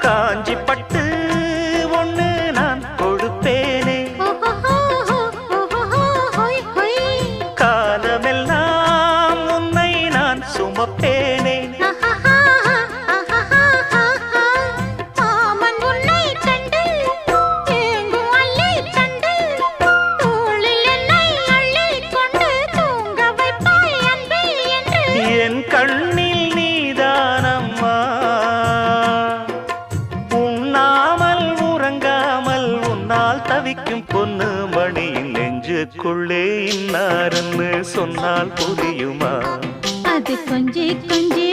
காஞ்சி பட்டு ஒண்ணு நான் கொடுப்பேனே, காலமெல்லாம் உன்னை நான் சுமப்பேனே. என் கண்ணில் நீதானம்மா, உண்ணாமல் உறங்காமல் உன்னால் தவிக்கும் பொண்ணு மணியின் நெஞ்சுக்குள்ளே இன்னாருன்னு சொன்னால் புரியுமா? அது கொஞ்சி கொஞ்சி